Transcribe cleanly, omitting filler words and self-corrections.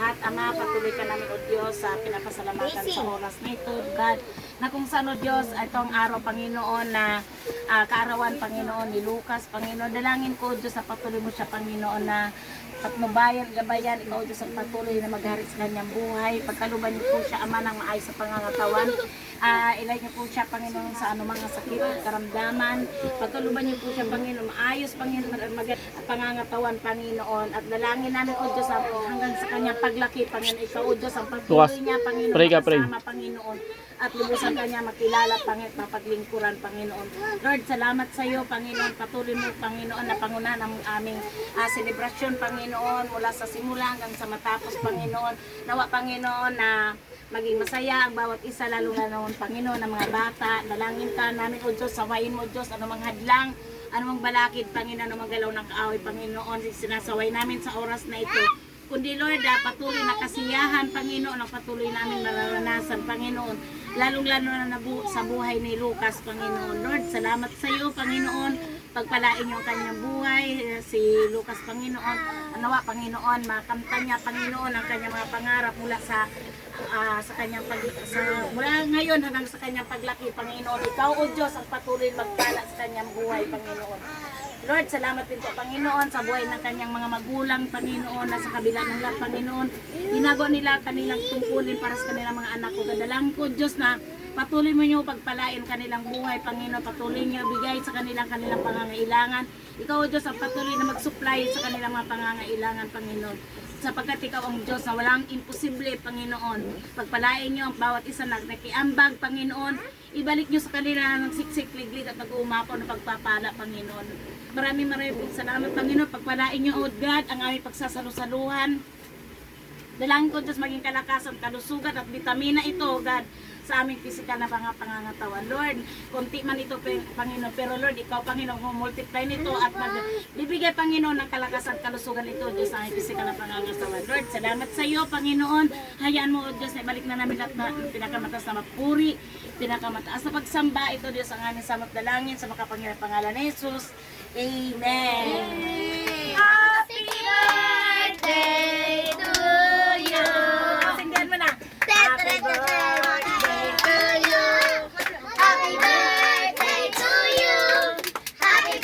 lahat. Ama, patuloy ka namin, O Diyos, sa pinapasalamatan sa oras nito, God. Na kung saan, O Diyos, itong araw, Panginoon, na kaarawan, Panginoon, ni Lucas, Panginoon. Dalangin ko, O Diyos, na patuloy mo siya, Panginoon, na patnubayan, gabayan, ikaw, O Diyos, ang patuloy na mag-hari sa kanyang buhay. Pagkaluban niyo po siya, Ama, ng maayos sa pangangatawan. Ilay niyo po siya, Panginoon, sa anumang sakit at karamdaman. Pagkaluban niyo po siya, Panginoon, maayos, Panginoon, pangangatawan, Panginoon. At dalangin namin, O Diyos, hanggang sa kanyang paglaki, Panginoon, ikaw, O Diyos, ang patuloy niya, Panginoon, makasama, Panginoon. At lubusan kanya makilala, Panginoon, mapaglingkuran, Panginoon. Lord, salamat sa iyo, Panginoon. Patuloy mo, Panginoon, na pangunahan ang aming selebrasyon, Panginoon, mula sa simula hanggang sa matapos, Panginoon. Nawa, Panginoon, na maging masaya ang bawat isa, lalo na noon, Panginoon, ng mga bata. Dalangin ka namin, O Diyos, sawayin mo, Diyos, anumang hadlang, anumang balakid, Panginoon, anumang galaw ng kaaway, Panginoon, sinasaway namin sa oras na ito. Kundi, Lord, patuloy na kasiyahan, Panginoon, ang patuloy namin mararanasan, Panginoon, lalong-lalo na sa buhay ni Lucas, Panginoon. Lord, salamat sa iyo, Panginoon. Pagpalain niyo ang kanyang buhay, si Lucas, Panginoon. Nawa, Panginoon, makamta niya, Panginoon, ang kanyang mga pangarap mula sa kanyang mula ngayon hanggang sa kanyang paglaki, Panginoon. Ikaw, O Diyos, ang patuloy magpala sa kanyang buhay, Panginoon. Lord, salamat din po, Panginoon, sa buhay ng kanyang mga magulang, Panginoon, na sa kabila ng lahat, Panginoon. Ginagawa nila kanilang tungkulin para sa kanilang mga anak ko. Dalangin ko, Diyos, na patuloy mo niyo pagpalain kanilang buhay, Panginoon. Patuloy niyo bigay sa kanilang pangangailangan. Ikaw, O Diyos, ang patuloy na mag-supply sa kanilang mga pangangailangan, Panginoon. Sapagkat ikaw ang Diyos na walang imposible, Panginoon. Pagpalain niyo ang bawat isa na nakiambag, Panginoon. Ibalik niyo sa kanila ng siksik, liglig at pag-uumapaw na pagpapala, Panginoon. Maraming salamat, Panginoon. Pagpalain niyo, O God, ang aming pagsasalusaluhan. Dalangin ko, Diyos, maging kalakasan, kalusugan at vitamina ito, God, sa aming physical na pangangatawan. Lord, konti man ito, Panginoon, pero Lord, ikaw, Panginoon, multiply nito at bibigay, Panginoon, ng kalakasan, kalusugan ito, Diyos, sa aming physical na pangangatawan. Lord, salamat sa iyo, Panginoon. Hayaan mo, O Diyos, na ibalik na namin lahat na pinakamataas na mapuri, pinakamataas na pagsamba. Ito, Diyos, ang aming samot dalangin sa makapangyarang pangalan ni Jesus. Amen. Happy birthday